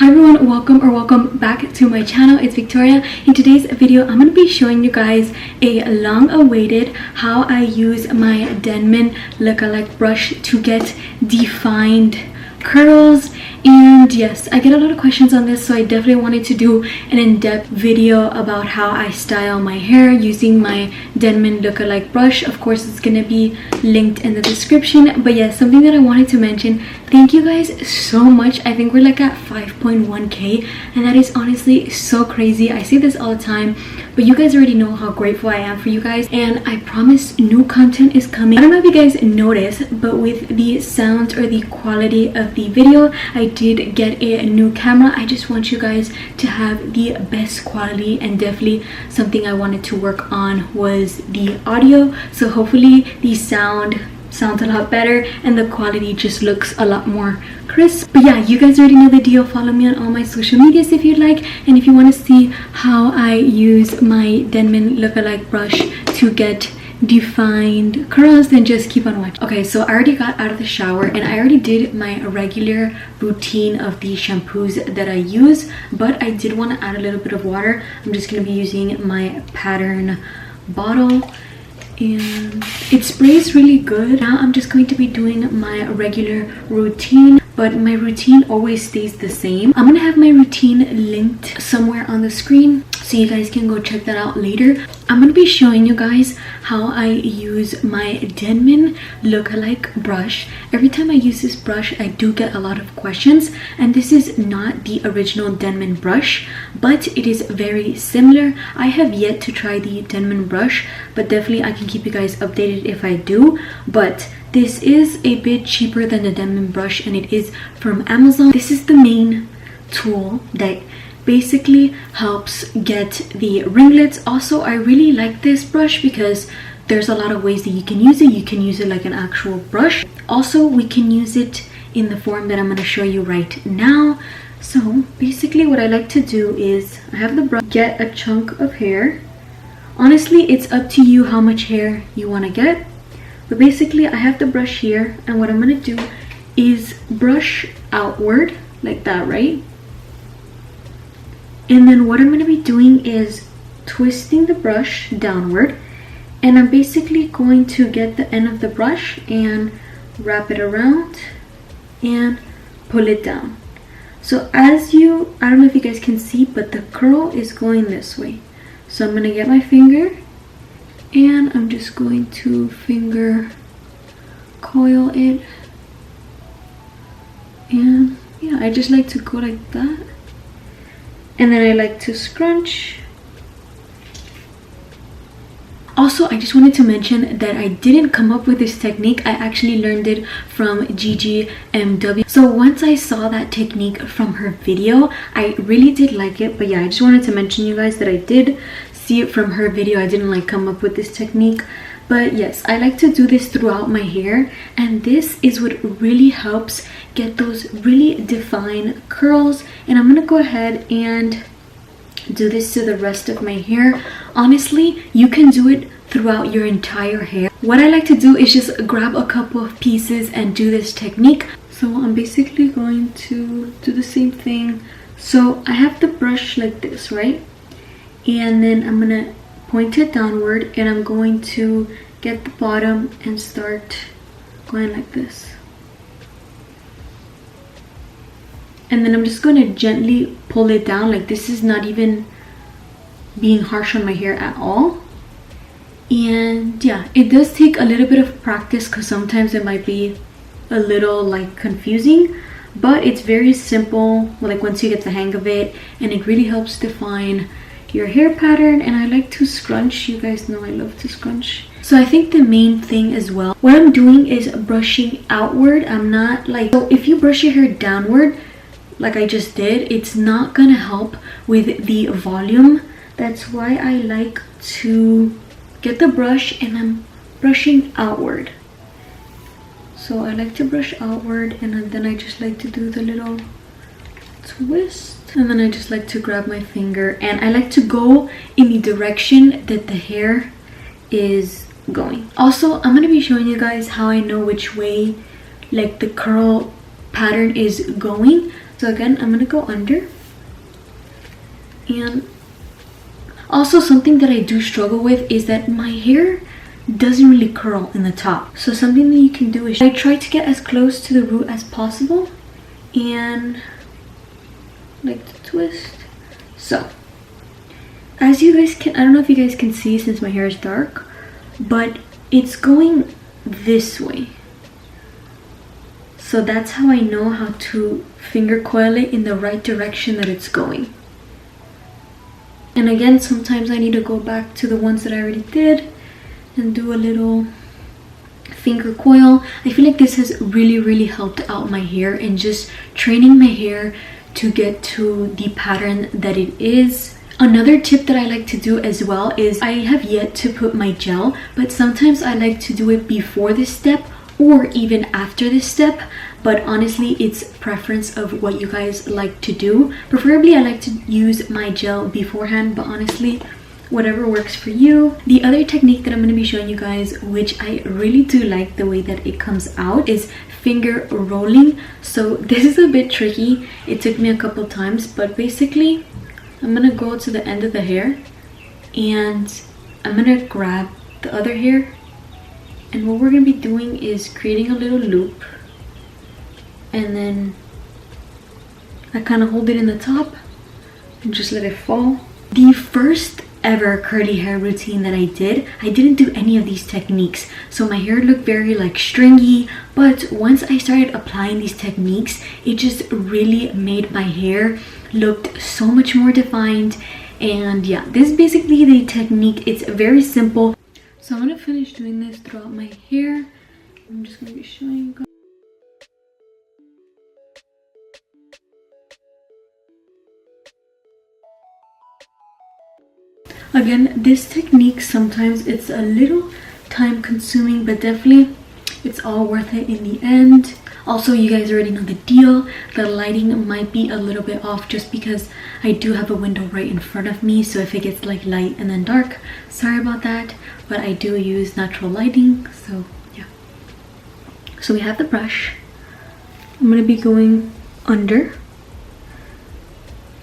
Hi everyone, welcome back to my channel. It's Victoria. In today's video, I'm going to be showing you guys a long-awaited how I use my Denman lookalike brush to get defined curls. And yes, I get a lot of questions on this, so I definitely wanted to do an in-depth video about how I style my hair using my Denman lookalike brush. Of course, it's gonna be linked in the description. But yes, something that I wanted to mention, thank you guys so much. I think we're like at 5.1k, and that is honestly so crazy. I say this all the time, but you guys already know how grateful I am for you guys, and I promise new content is coming. I don't know if you guys noticed, but with the sound or the quality of the video, I did get a new camera. I just want you guys to have the best quality, and definitely something I wanted to work on was the audio. So hopefully the sounds a lot better and the quality just looks a lot more crisp. But yeah, you guys already know the deal. Follow me on all my social medias if you'd like, and if you want to see how I use my Denman lookalike brush to get defined curls, then just keep on watching. Okay, so I already got out of the shower and I already did my regular routine of the shampoos that I use, but I did want to add a little bit of water. I'm just going to be using my pattern bottle, and it sprays really good. Now I'm just going to be doing my regular routine, but my routine always stays the same. I'm gonna have my routine linked somewhere on the screen so you guys can go check that out later. I'm gonna be showing you guys how I use my Denman lookalike brush. Every time I use this brush, I do get a lot of questions, and this is not the original Denman brush, but it is very similar. I have yet to try the Denman brush, but definitely I can keep you guys updated if I do. But this is a bit cheaper than the Denman brush, and it is from Amazon. This is the main tool that basically helps get the ringlets. Also, I really like this brush because there's a lot of ways that you can use it. You can use it like an actual brush. Also, we can use it in the form that I'm going to show you right now. So basically what I like to do is I have the brush, get a chunk of hair. Honestly, it's up to you how much hair you want to get. But basically, I have the brush here, and what I'm going to do is brush outward like that, right? And then what I'm going to be doing is twisting the brush downward, and I'm basically going to get the end of the brush and wrap it around and pull it down. So I don't know if you guys can see, but the curl is going this way. So I'm going to get my finger, and I'm just going to finger coil it, and yeah, I just like to go like that, and then I like to scrunch. Also, I just wanted to mention that I didn't come up with this technique. I actually learned it from GGMW. So once I saw that technique from her video, I really did like it. But yeah, I just wanted to mention you guys that I did see it from her video. I didn't like come up with this technique. But yes, I like to do this throughout my hair, and this is what really helps get those really defined curls. And I'm gonna go ahead and do this to the rest of my hair. Honestly, you can do it throughout your entire hair. What I like to do is just grab a couple of pieces and do this technique. So I'm basically going to do the same thing. So I have the brush like this, right? And then I'm gonna point it downward, and I'm going to get the bottom and start going like this. And then I'm just going to gently pull it down. Like, this is not even being harsh on my hair at all. And yeah, it does take a little bit of practice because sometimes it might be a little like confusing, but it's very simple like once you get the hang of it, and it really helps define your hair pattern. And I like to scrunch. You guys know I love to scrunch. So I think the main thing as well, what I'm doing is brushing outward. I'm not like, so if you brush your hair downward like I just did, it's not gonna help with the volume. That's why I like to get the brush and I'm brushing outward. So I like to brush outward, and then I just like to do the little twist, and then I just like to grab my finger, and I like to go in the direction that the hair is going. Also, I'm gonna be showing you guys how I know which way like the curl pattern is going. So again, I'm gonna go under. And also something that I do struggle with is that my hair doesn't really curl in the top. So something that you can do is I try to get as close to the root as possible and like to twist. So as you guys can, I don't know if you guys can see since my hair is dark, but it's going this way. So that's how I know how to finger coil it in the right direction that it's going. And again, sometimes I need to go back to the ones that I already did and do a little finger coil. I feel like this has really helped out my hair and just training my hair to get to the pattern that it is. Another tip that I like to do as well is I have yet to put my gel, but sometimes I like to do it before this step or even after this step, but honestly it's preference of what you guys like to do. Preferably I like to use my gel beforehand, but honestly whatever works for you. The other technique that I'm going to be showing you guys, which I really do like the way that it comes out, is finger rolling. So this is a bit tricky, it took me a couple times, but basically I'm gonna go to the end of the hair and I'm gonna grab the other hair, and what we're gonna be doing is creating a little loop, and then I kind of hold it in the top and just let it fall. The first ever curly hair routine that I didn't do any of these techniques, so my hair looked very like stringy, but once I started applying these techniques, it just really made my hair looked so much more defined. And yeah, this is basically the technique. It's very simple. So I'm gonna finish doing this throughout my hair. I'm just gonna be showing you guys. Again, this technique sometimes it's a little time consuming, but definitely it's all worth it in the end. Also, you guys already know the deal. The lighting might be a little bit off just because I do have a window right in front of me, so if it gets like light and then dark, sorry about that, but I do use natural lighting. So yeah, so we have the brush. I'm gonna be going under.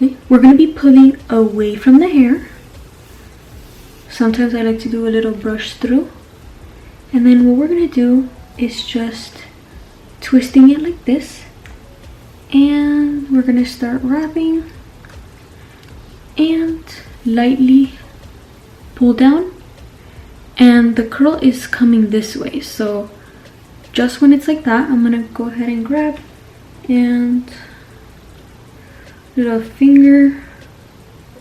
Okay. We're gonna be pulling away from the hair. Sometimes I like to do a little brush through, and then what we're gonna do is just twisting it like this, and we're gonna start wrapping and lightly pull down, and the curl is coming this way. So just when it's like that, I'm gonna go ahead and grab and little finger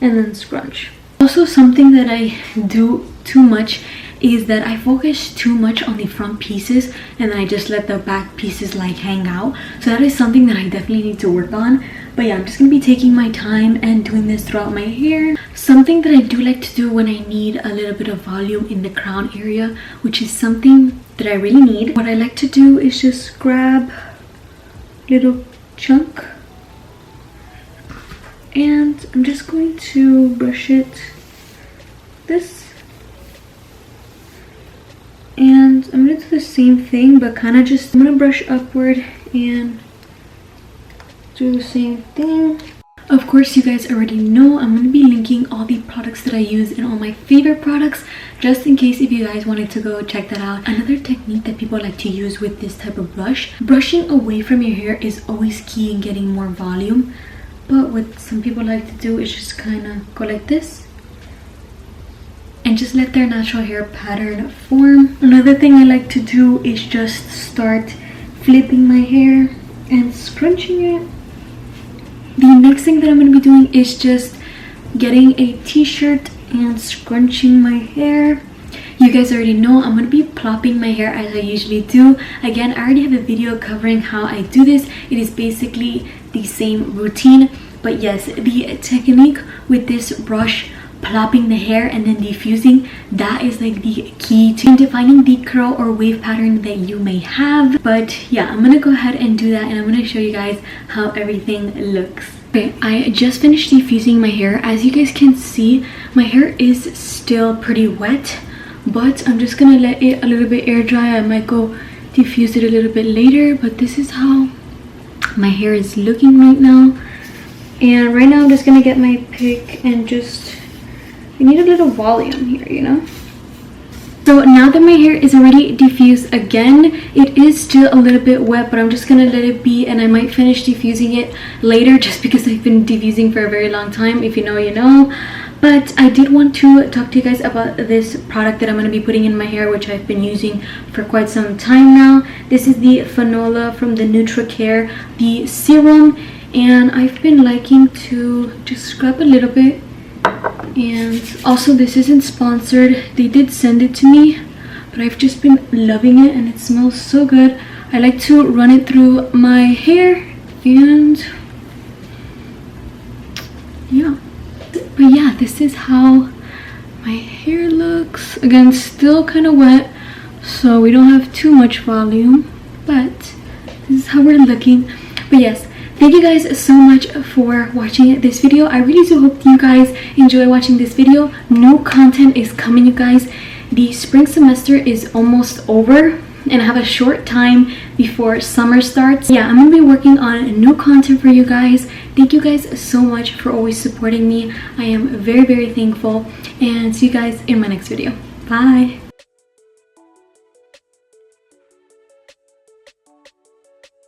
and then scrunch. Also, something that I do too much is that I focus too much on the front pieces and then I just let the back pieces like hang out. So that is something that I definitely need to work on. But yeah, I'm just gonna be taking my time and doing this throughout my hair. Something that I do like to do when I need a little bit of volume in the crown area, which is something that I really need. What I like to do is just grab a little chunk and I'm just going to brush it this, and I'm gonna do the same thing but kind of just, I'm gonna brush upward and do the same thing. Of course, you guys already know I'm gonna be linking all the products that I use and all my favorite products, just in case if you guys wanted to go check that out. Another technique that people like to use with this type of brush, brushing away from your hair is always key in getting more volume. But what some people like to do is just kind of go like this and just let their natural hair pattern form. Another thing I like to do is just start flipping my hair and scrunching it. The next thing that I'm going to be doing is just getting a t-shirt and scrunching my hair. You guys already know I'm going to be plopping my hair as I usually do. Again, I already have a video covering how I do this. It is basically the same routine, but yes, the technique with this brush, plopping the hair and then diffusing, that is like the key to defining the curl or wave pattern that you may have. But yeah, I'm gonna go ahead and do that and I'm gonna show you guys how everything looks. Okay, I just finished diffusing my hair. As you guys can see, my hair is still pretty wet, but I'm just gonna let it a little bit air dry. I might go diffuse it a little bit later, but this is how my hair is looking right now. And right now I'm just gonna get my pick and just, I need a little volume here, you know. So now that my hair is already diffused again, it is still a little bit wet, but I'm just gonna let it be, and I might finish diffusing it later just because I've been diffusing for a very long time. If you know, you know. But I did want to talk to you guys about this product that I'm going to be putting in my hair, which I've been using for quite some time now. This is the Fanola from the Nutri, the serum, and I've been liking to just scrub a little bit. And also, this isn't sponsored. They did send it to me, but I've just been loving it and it smells so good. I like to run it through my hair, and yeah. But yeah, this is how my hair looks. Again, still kind of wet, so we don't have too much volume, but this is how we're looking. But yes, thank you guys so much for watching this video. I really do hope you guys enjoy watching this video. New content is coming, you guys. The spring semester is almost over, and I have a short time before summer starts. Yeah, I'm gonna be working on new content for you guys. Thank you guys so much for always supporting me. I am very, very thankful, and see you guys in my next video. Bye.